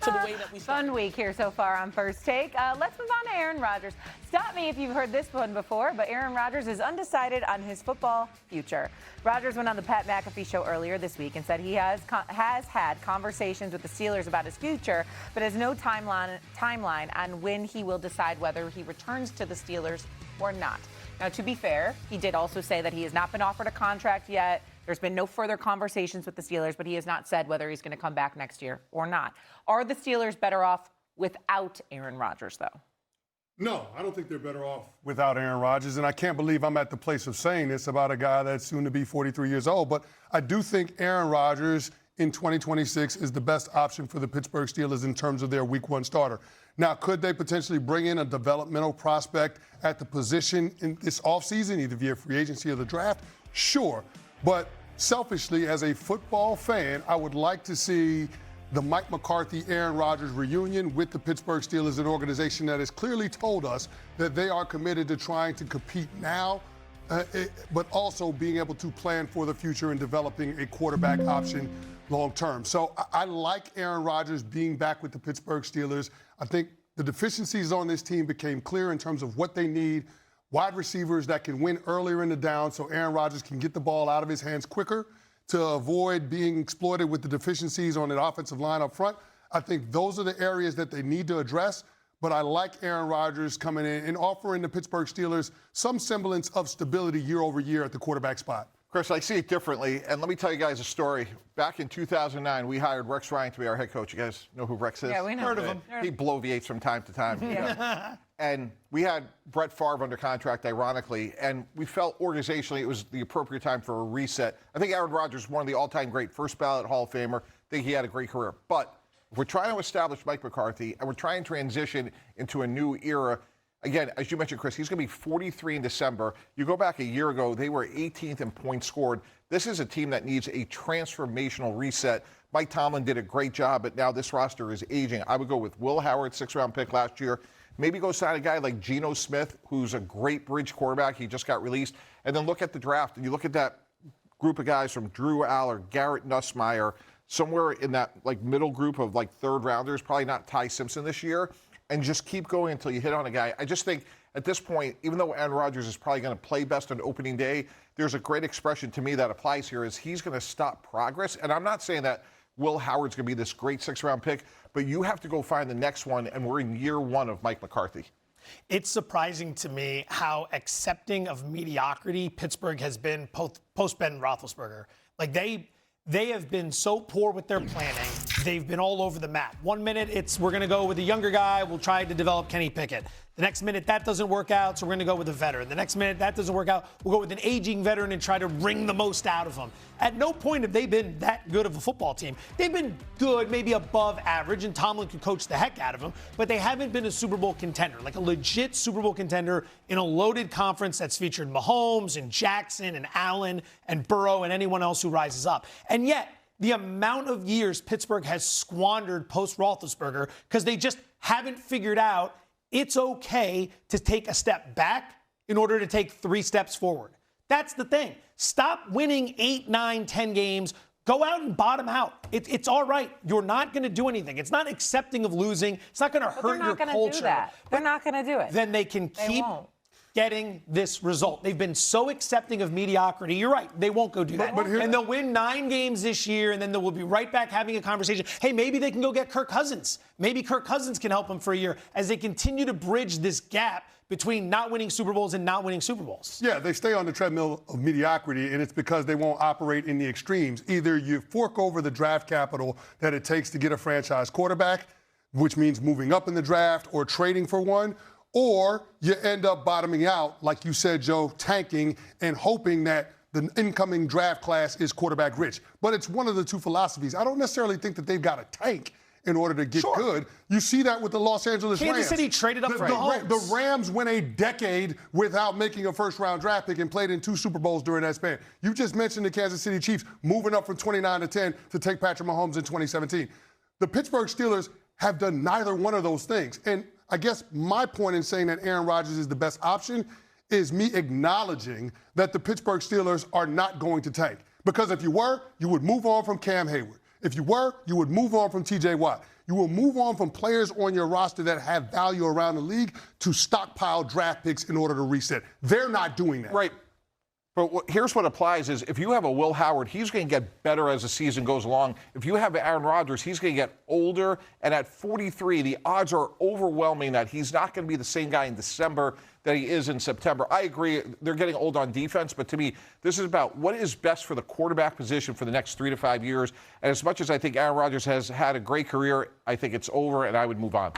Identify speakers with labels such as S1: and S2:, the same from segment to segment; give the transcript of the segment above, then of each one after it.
S1: to the way that we started.
S2: Fun week here so far on First Take. Let's move on to Aaron Rodgers. Stop me if you've heard this one before, but Aaron Rodgers is undecided on his football future. Rodgers went on the Pat McAfee show earlier this week and said he has had conversations with the Steelers about his future, but has no timeline on when he will decide whether he returns to the Steelers or not. Now, to be fair, he did also say that he has not been offered a contract yet. There's been no further conversations with the Steelers, but he has not said whether he's going to come back next year or not. Are the Steelers better off without Aaron Rodgers, though?
S3: No, I don't think they're better off without Aaron Rodgers, and I can't believe I'm at the place of saying this about a guy that's soon to be 43 years old, but I do think Aaron Rodgers in 2026 is the best option for the Pittsburgh Steelers in terms of their Week 1 starter. Now, could they potentially bring in a developmental prospect at the position in this offseason, either via free agency or the draft? Sure, but selfishly, as a football fan, I would like to see the Mike McCarthy, Aaron Rodgers reunion with the Pittsburgh Steelers, an organization that has clearly told us that they are committed to trying to compete now, but also being able to plan for the future and developing a quarterback option long term. So I like Aaron Rodgers being back with the Pittsburgh Steelers. I think the deficiencies on this team became clear in terms of what they need. Wide receivers that can win earlier in the down so Aaron Rodgers can get the ball out of his hands quicker to avoid being exploited with the deficiencies on the offensive line up front. I think those are the areas that they need to address. But I like Aaron Rodgers coming in and offering the Pittsburgh Steelers some semblance of stability year over year at the quarterback spot.
S4: Chris, I see it differently, and let me tell you guys a story. Back in 2009, we hired Rex Ryan to be our head coach. You guys know who Rex is?
S2: Yeah, we know.
S4: Heard of him. He bloviates from time to time.
S2: Yeah.
S4: And we had Brett Favre under contract, ironically, and we felt organizationally it was the appropriate time for a reset. I think Aaron Rodgers is one of the all-time great first ballot Hall of Famer. I think he had a great career. But if we're trying to establish Mike McCarthy and we're trying to transition into a new era, again, as you mentioned, Chris, he's going to be 43 in December. You go back a year ago, they were 18th in points scored. This is a team that needs a transformational reset. Mike Tomlin did a great job, but now this roster is aging. I would go with Will Howard, 6th-round pick last year. Maybe go sign a guy like Geno Smith, who's a great bridge quarterback. He just got released. And then look at the draft, and you look at that group of guys from Drew Aller, Garrett Nussmeier, somewhere in that like middle group of like third rounders, probably not Ty Simpson this year, and just keep going until you hit on a guy. I just think at this point, even though Aaron Rodgers is probably going to play best on opening day, there's a great expression to me that applies here is he's going to stop progress. And I'm not saying that Will Howard's going to be this great 6th-round pick, but you have to go find the next one, and we're in year 1 of Mike McCarthy.
S1: It's surprising to me how accepting of mediocrity Pittsburgh has been post-Ben Roethlisberger. Like, they have been so poor with their planning. They've been all over the map. One minute, it's we're going to go with a younger guy. We'll try to develop Kenny Pickett. The next minute, that doesn't work out, so we're going to go with a veteran. The next minute, that doesn't work out. We'll go with an aging veteran and try to wring the most out of him. At no point have they been that good of a football team. They've been good, maybe above average, and Tomlin could coach the heck out of them, but they haven't been a Super Bowl contender, like a legit Super Bowl contender in a loaded conference that's featured Mahomes and Jackson and Allen and Burrow and anyone else who rises up. And yet, the amount of years Pittsburgh has squandered post-Roethlisberger because they just haven't figured out it's okay to take a step back in order to take 3 steps forward. That's the thing. Stop winning 8, 9, 10 games. Go out and bottom out. It's all right. You're not going to do anything. It's not accepting of losing. It's not going to hurt your culture.
S2: They're not going to do that. They're not going to do it.
S1: Then they can keep getting this result. They've been so accepting of mediocrity. You're right. They won't go do that. And they'll win 9 games this year, and then they will be right back having a conversation. Hey, maybe they can go get Kirk Cousins. Maybe Kirk Cousins can help them for a year as they continue to bridge this gap between not winning Super Bowls and not winning Super Bowls.
S3: Yeah, they stay on the treadmill of mediocrity, and it's because they won't operate in the extremes. Either you fork over the draft capital that it takes to get a franchise quarterback, which means moving up in the draft or trading for one, or you end up bottoming out, like you said, Joe, tanking and hoping that the incoming draft class is quarterback rich. But it's one of the two philosophies. I don't necessarily think that they've got to tank in order to get good. You see that with the Los Angeles Rams.
S1: Kansas City traded up for Mahomes.
S3: The Rams went a decade without making a first-round draft pick and played in 2 Super Bowls during that span. You just mentioned the Kansas City Chiefs moving up from 29 to 10 to take Patrick Mahomes in 2017. The Pittsburgh Steelers have done neither one of those things. And I guess my point in saying that Aaron Rodgers is the best option is me acknowledging that the Pittsburgh Steelers are not going to tank. Because if you were, you would move on from Cam Hayward. If you were, you would move on from T.J. Watt. You will move on from players on your roster that have value around the league to stockpile draft picks in order to reset. They're not doing that.
S4: Right. But here's what applies is if you have a Will Howard, he's going to get better as the season goes along. If you have Aaron Rodgers, he's going to get older. And at 43, the odds are overwhelming that he's not going to be the same guy in December that he is in September. I agree, they're getting old on defense, but to me, this is about what is best for the quarterback position for the next 3 to 5 years. And as much as I think Aaron Rodgers has had a great career, I think it's over, and I would move on.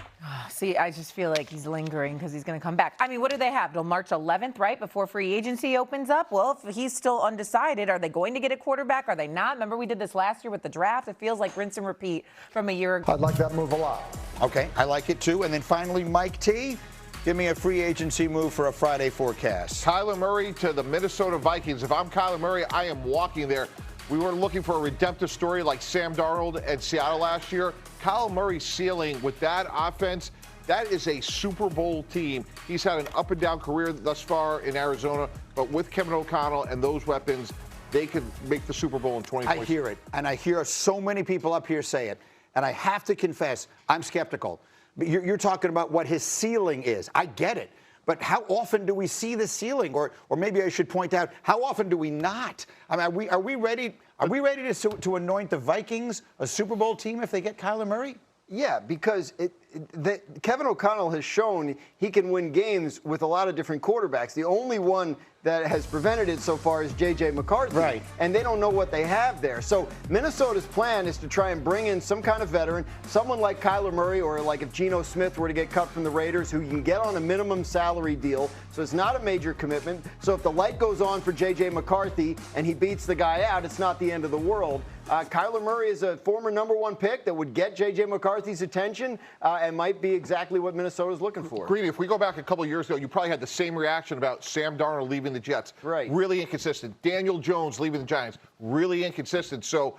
S2: See, I just feel like he's lingering because he's going to come back. I mean, what do they have till March 11th, right, before free agency opens up? Well, if he's still undecided, are they going to get a quarterback? Are they not? Remember we did this last year with the draft? It feels like rinse and repeat from a year ago.
S5: I'd like that move a lot.
S6: Okay, I like it too. And then finally, Mike T, give me a free agency move for a Friday forecast.
S4: Kyler Murray to the Minnesota Vikings. If I'm Kyler Murray, I am walking there. We were looking for a redemptive story like Sam Darnold and Seattle last year. Kyler Murray's ceiling with that offense, that is a Super Bowl team. He's had an up and down career thus far in Arizona, but with Kevin O'Connell and those weapons, they could make the Super Bowl in 2020.
S6: I hear it, and I hear so many people up here say it, and I have to confess, I'm skeptical. You're talking about what his ceiling is. I get it. But how often do we see the ceiling? Or maybe I should point out, how often do we not? I mean, are we ready to anoint the Vikings a Super Bowl team if they get Kyler Murray?
S5: Yeah, because Kevin O'Connell has shown he can win games with a lot of different quarterbacks. The only one that has prevented it so far is J.J. McCarthy.
S6: Right.
S5: And they don't know what they have there. So Minnesota's plan is to try and bring in some kind of veteran, someone like Kyler Murray or like if Geno Smith were to get cut from the Raiders, who you can get on a minimum salary deal. So it's not a major commitment. So if the light goes on for J.J. McCarthy and he beats the guy out, it's not the end of the world. Kyler Murray is a former #1 pick that would get J.J. McCarthy's attention and might be exactly what Minnesota's looking for.
S4: Greeny, if we go back a couple years ago, you probably had the same reaction about Sam Darnold leaving the Jets.
S5: Right.
S4: Really inconsistent. Daniel Jones leaving the Giants. Really inconsistent. So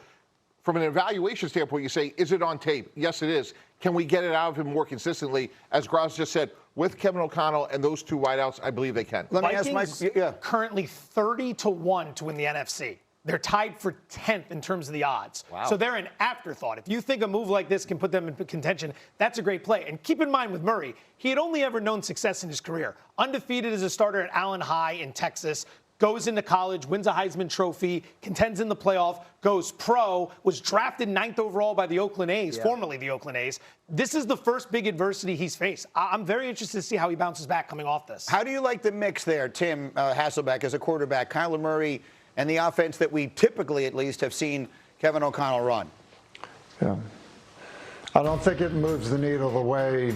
S4: from an evaluation standpoint, you say, is it on tape? Yes, it is. Can we get it out of him more consistently? As Grouse just said, with Kevin O'Connell and those two wideouts, I believe they can.
S6: Let me ask
S1: Vikings currently 30-1 to win the NFC. They're tied for 10th in terms of the odds.
S4: Wow.
S1: So they're an afterthought. If you think a move like this can put them in contention, that's a great play. And keep in mind with Murray, he had only ever known success in his career. Undefeated as a starter at Allen High in Texas, goes into college, wins a Heisman Trophy, contends in the playoff, goes pro, was drafted 9th overall by the Oakland A's, formerly the Oakland A's. This is the first big adversity he's faced. I'm very interested to see how he bounces back coming off this.
S6: How do you like the mix there, Tim Hasselbeck, as a quarterback, Kyler Murray, and the offense that we typically, at least, have seen Kevin O'Connell run?
S5: Yeah. I don't think it moves the needle the way,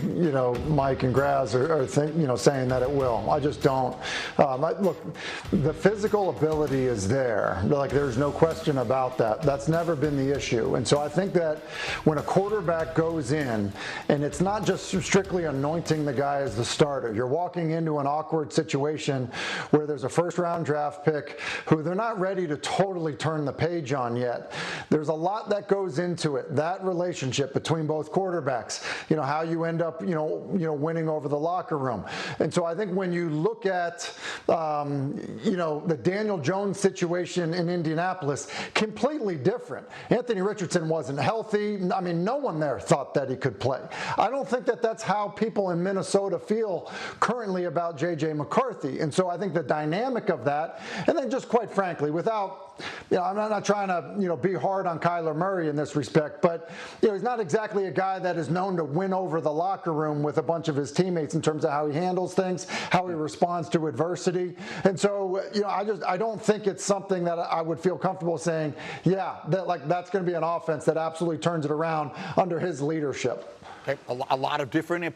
S5: Mike and Graz are saying that it will. I just don't. Look, the physical ability is there. Like, there's no question about that. That's never been the issue. And so I think that when a quarterback goes in, and it's not just strictly anointing the guy as the starter, you're walking into an awkward situation where there's a first-round draft pick who they're not ready to totally turn the page on yet. There's a lot that goes into it. That relationship between both quarterbacks, how you end up, winning over the locker room. And so I think when you look at, the Daniel Jones situation in Indianapolis, completely different. Anthony Richardson wasn't healthy. I mean, no one there thought that he could play. I don't think that that's how people in Minnesota feel currently about J.J. McCarthy. And so I think the dynamic of that, and then just quite frankly, without, I'm not trying to, be hard on Kyler Murray in this respect, but, he's not exactly a guy that is known to win over the locker room with a bunch of his teammates in terms of how he handles things, how he responds to adversity. And so, I don't think it's something that I would feel comfortable saying, that's going to be an offense that absolutely turns it around under his leadership.
S6: Okay, a lot of different